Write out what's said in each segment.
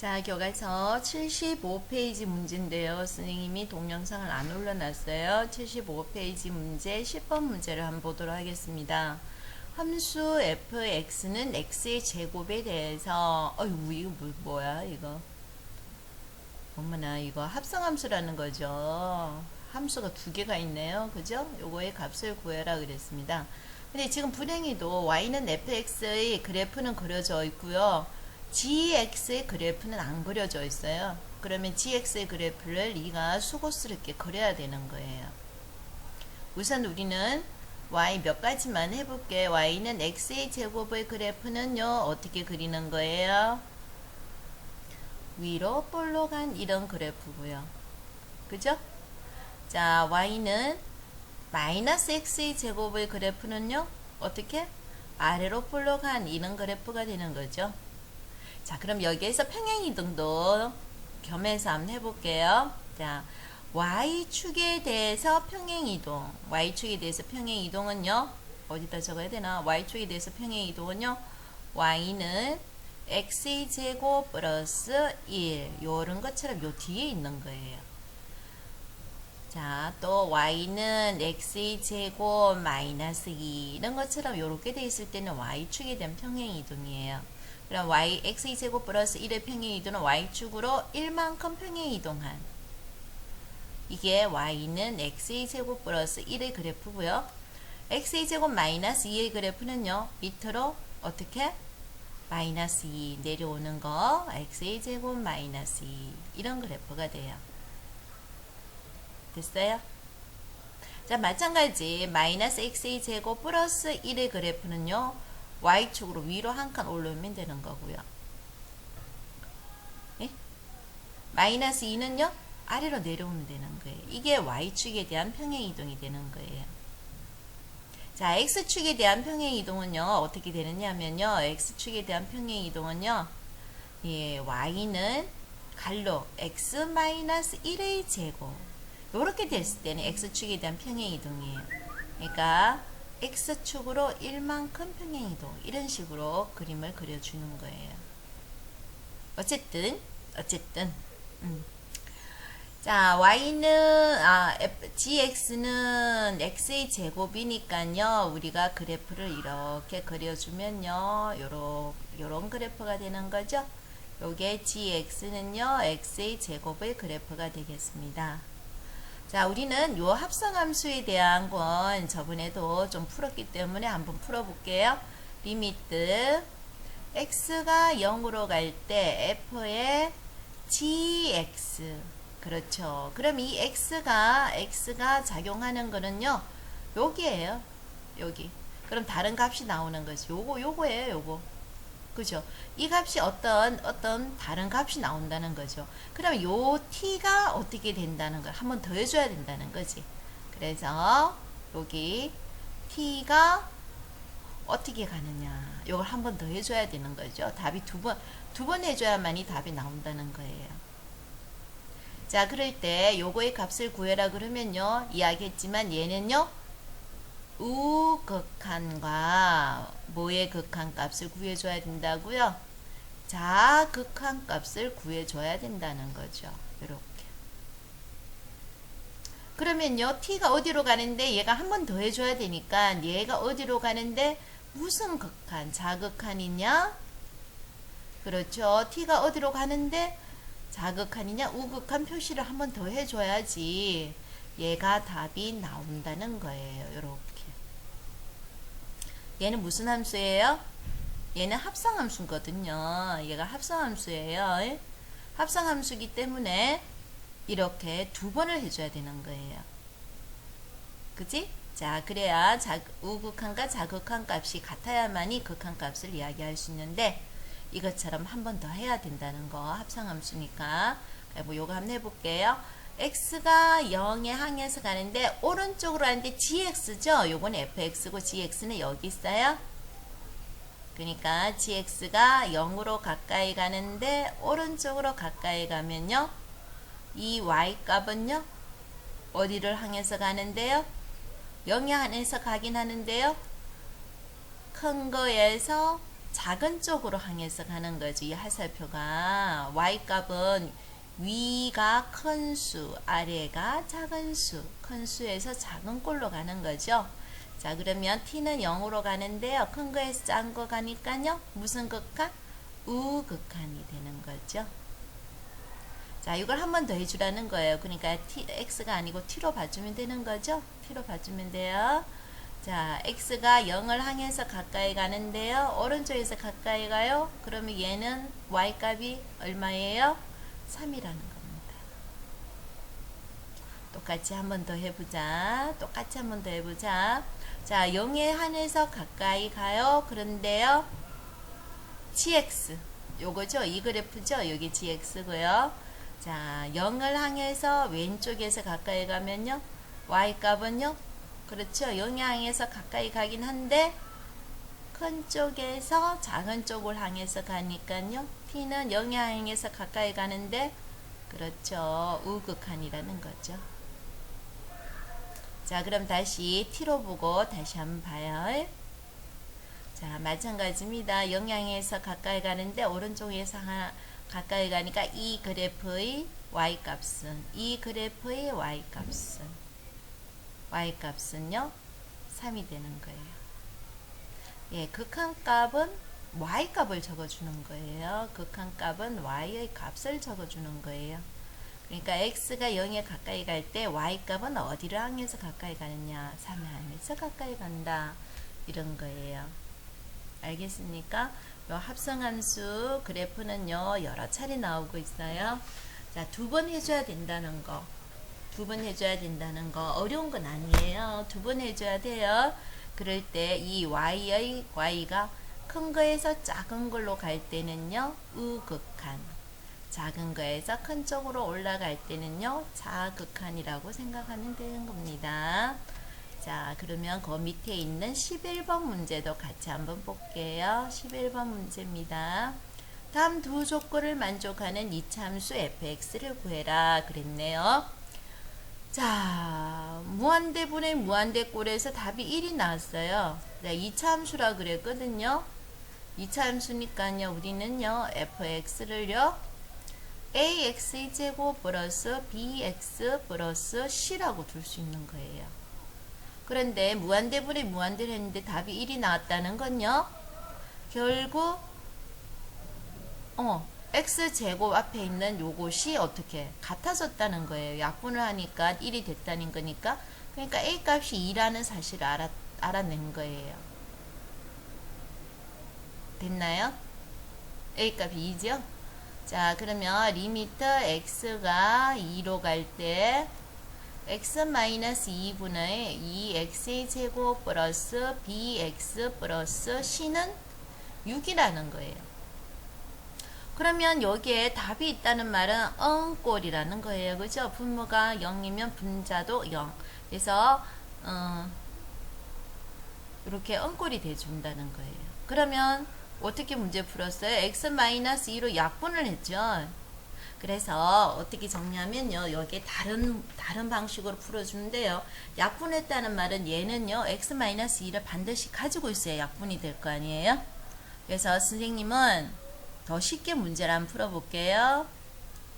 자, 교과서 75페이지 문제인데요. 선생님이 동영상을 안 올려놨어요. 75페이지 문제 10번 문제를 한번 보도록 하겠습니다. 함수 fx는 x의 제곱에 대해서 이거 뭐야 이거. 어머나, 이거 합성함수라는 거죠. 함수가 두 개가 있네요. 그죠? 요거의 값을 구해라 그랬습니다. 근데 지금 불행히도 y는 fx의 그래프는 그려져 있고요. gx의 그래프는 안 그려져 있어요. 그러면 gx의 그래프를 네가 수고스럽게 그려야 되는 거예요. 우선 우리는 y 몇 가지만 해볼게. y는 x의 제곱의 그래프는요, 어떻게 그리는 거예요? 위로 볼록한 이런 그래프고요. 그죠? 자, y는 마이너스 x의 제곱의 그래프는요, 어떻게? 아래로 볼록한 이런 그래프가 되는 거죠. 자, 그럼 여기에서 평행이동도 겸해서 한번 해볼게요. 자, y축에 대해서 평행이동. y축에 대해서 평행이동은요, 어디다 적어야 되나? y축에 대해서 평행이동은요, y는 x의 제곱 플러스 1. 요런 것처럼 요 뒤에 있는 거예요. 자, 또 y는 x의 제곱 마이너스 2. 이런 것처럼 요렇게 돼 있을 때는 y축에 대한 평행이동이에요. 그럼 x의 제곱 플러스 1의 평행이동은 y축으로 1만큼 평행이동한, 이게 y는 x의 제곱 플러스 1의 그래프고요. x의 제곱 마이너스 2의 그래프는요, 밑으로 어떻게? 마이너스 2 내려오는 거, x의 제곱 마이너스 2 이런 그래프가 돼요. 됐어요? 자, 마찬가지 마이너스 x의 제곱 플러스 1의 그래프는요, y축으로 위로 한 칸 올라오면 되는 거고요. 예? 마이너스 2는요, 아래로 내려오면 되는 거예요. 이게 y축에 대한 평행이동이 되는 거예요. 자, x축에 대한 평행이동은요, 어떻게 되느냐면요, x축에 대한 평행이동은요, 예, y는 갈로 x-1의 제곱, 요렇게 됐을 때는 x축에 대한 평행이동이에요. 그러니까 x축으로 1만큼 평행이동, 이런 식으로 그림을 그려주는 거예요. 어쨌든 자, y는 gx는 x의 제곱이니까요, 우리가 그래프를 이렇게 그려주면요, 요런 그래프가 되는 거죠. 요게 gx는요, x의 제곱의 그래프가 되겠습니다. 자, 우리는 요 합성함수에 대한 건 저번에도 좀 풀었기 때문에 한번 풀어볼게요. 리미트 x가 0으로 갈 때 f의 gx. 그렇죠. 그럼 이 x가 작용하는 거는요, 여기에요. 여기. 그럼 다른 값이 나오는 거지. 요거예요, 요거. 그죠? 이 값이 어떤 다른 값이 나온다는 거죠. 그럼 요 t가 어떻게 된다는 걸 한 번 더 해줘야 된다는 거지. 그래서 여기 t가 어떻게 가느냐, 요걸 한 번 더 해줘야 되는 거죠. 답이 두 번 해줘야만이 답이 나온다는 거예요. 자, 그럴 때 요거의 값을 구해라 그러면요, 이야기했지만 얘는요, 우극한과 뭐의 극한 값을 구해줘야 된다고요? 자극한 값을 구해줘야 된다는 거죠. 이렇게. 그러면요, t가 어디로 가는데 얘가 한 번 더 해줘야 되니까 얘가 어디로 가는데 무슨 극한, 자극한이냐? 그렇죠. t가 어디로 가는데 자극한이냐, 우극한 표시를 한 번 더 해줘야지 얘가 답이 나온다는 거예요. 이렇게. 얘는 무슨 함수예요? 얘는 합성함수거든요. 얘가 합성함수예요. 합성함수기 때문에 이렇게 두 번을 해줘야 되는 거예요. 그지? 자, 그래야 우극한과 자극한 값이 같아야만이 극한 값을 이야기할 수 있는데, 이것처럼 한 번 더 해야 된다는 거, 합성함수니까. 뭐 요거 한번 해볼게요. x가 0에 항해서 가는데 오른쪽으로 가는데 gx죠. 요건 fx고 gx는 여기 있어요. 그러니까 gx가 0으로 가까이 가는데 오른쪽으로 가까이 가면요, 이 y값은요, 어디를 향해서 가는데요? 0에 한해서 가긴 하는데요, 큰 거에서 작은 쪽으로 향해서 가는 거지. 이 하살표가 y값은 위가 큰 수, 아래가 작은 수, 큰 수에서 작은 꼴로 가는 거죠. 자, 그러면 t는 0으로 가는데요. 큰 거에서 작은 거 가니까요. 무슨 극한? 우극한이 되는 거죠. 자, 이걸 한 번 더 해주라는 거예요. 그러니까 x가 아니고 t로 봐주면 되는 거죠. t로 봐주면 돼요. 자, x가 0을 향해서 가까이 가는데요. 오른쪽에서 가까이 가요. 그러면 얘는 y값이 얼마예요? 3이라는 겁니다. 똑같이 한 번 더 해보자. 똑같이 한 번 더 해보자. 자, 0에 한해서 가까이 가요. 그런데요. gx. 요거죠? 이 그래프죠? 여기 gx고요. 자, 0을 향해서 왼쪽에서 가까이 가면요. y값은요. 그렇죠. 영향에서 가까이 가긴 한데 큰 쪽에서 작은 쪽을 향해서 가니까요. t는 영향에서 가까이 가는데 그렇죠. 우극한이라는 거죠. 자, 그럼 다시 t로 보고 다시 한번 봐요. 자, 마찬가지입니다. 영향에서 가까이 가는데 오른쪽에서 가까이 가니까 이 그래프의 y값은 y값은요 3이 되는 거예요. 예, 극한값은 y값을 적어주는 거예요. 극한값은 y의 값을 적어주는 거예요. 그러니까 x가 0에 가까이 갈 때 y값은 어디를 향해서 가까이 가느냐? 3을 향해서 가까이 간다. 이런 거예요. 알겠습니까? 요 합성함수 그래프는요 여러 차례 나오고 있어요. 자, 2번 해줘야 된다는 거. 2번 해줘야 된다는 거 어려운 건 아니에요. 2번 해줘야 돼요. 그럴 때 이 y가 큰 거에서 작은 걸로 갈 때는요 우극한, 작은 거에서 큰 쪽으로 올라갈 때는요 자극한이라고 생각하면 되는 겁니다. 자, 그러면 그 밑에 있는 11번 문제도 같이 한번 볼게요. 11번 문제입니다. 다음 두 조건을 만족하는 이차함수 fx를 구해라 그랬네요. 자, 무한대분의 무한대꼴에서 답이 1이 나왔어요. 네, 2차 함수라 그랬거든요. 2차 함수니까요, 우리는요, fx를요, ax의 제곱 플러스 bx 플러스 c라고 둘 수 있는 거예요. 그런데 무한대분의 무한대를 했는데 답이 1이 나왔다는 건요, 결국, x제곱 앞에 있는 요것이 어떻게 같아졌다는 거예요. 약분을 하니까 1이 됐다는 거니까. 그러니까 a값이 2라는 사실을 알아낸 거예요. 됐나요? a값이 2죠? 자, 그러면 리미트 x가 2로 갈 때 x-2분의 2x의 제곱 플러스 bx 플러스 c는 6이라는 거예요. 그러면 여기에 답이 있다는 말은 꼴이라는 거예요. 그죠? 분모가 0이면 분자도 0. 그래서 이렇게 꼴이 돼준다는 거예요. 그러면 어떻게 문제 풀었어요? x-2로 약분을 했죠. 그래서 어떻게 정리하면요. 여기에 다른 방식으로 풀어주는데요. 약분했다는 말은 얘는요. x-2를 반드시 가지고 있어야 약분이 될 거 아니에요. 그래서 선생님은 더 쉽게 문제를 한번 풀어볼게요.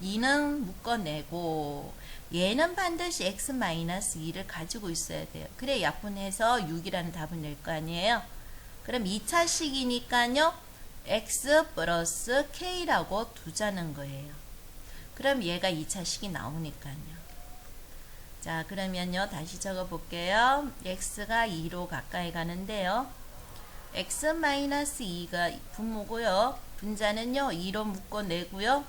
2는 묶어내고 얘는 반드시 x-2를 가지고 있어야 돼요. 그래 약분해서 6이라는 답을 낼 거 아니에요. 그럼 2차식이니까요. x 플러스 k라고 두자는 거예요. 그럼 얘가 2차식이 나오니까요. 자, 그러면요. 다시 적어볼게요. x가 2로 가까이 가는데요. x-2가 분모고요. 분자는요. 2로 묶어내고요.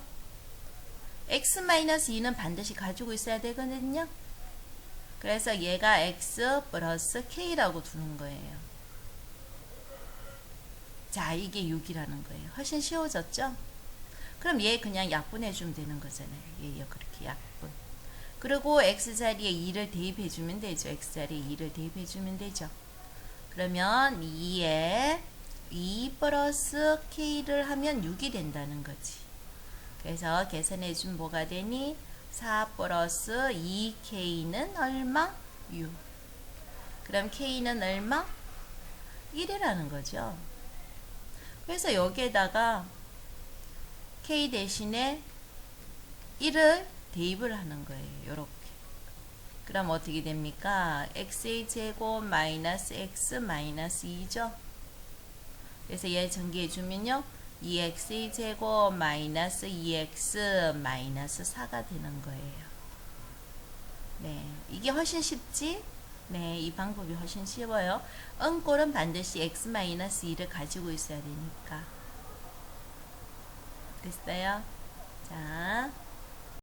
x-2는 반드시 가지고 있어야 되거든요. 그래서 얘가 x 플러스 k라고 두는 거예요. 자, 이게 6이라는 거예요. 훨씬 쉬워졌죠? 그럼 얘 그냥 약분해주면 되는 거잖아요. 얘요, 그렇게 약분. 그리고 x자리에 2를 대입해주면 되죠. x자리에 2를 대입해주면 되죠. 그러면 2에 2 플러스 k를 하면 6이 된다는 거지. 그래서 계산해주면 뭐가 되니? 4 플러스 2k는 얼마? 6. 그럼 k는 얼마? 1이라는 거죠. 그래서 여기에다가 k 대신에 1을 대입을 하는 거예요. 요렇게. 그럼 어떻게 됩니까? x의 제곱 마이너스 x 마이너스 2죠. 그래서 얘 전개해주면요. 2x의 제곱 마이너스 2x 마이너스 4가 되는 거예요. 네, 이게 훨씬 쉽지? 네, 이 방법이 훨씬 쉬워요. 응꼴은 반드시 x 마이너스 2를 가지고 있어야 되니까. 됐어요? 자.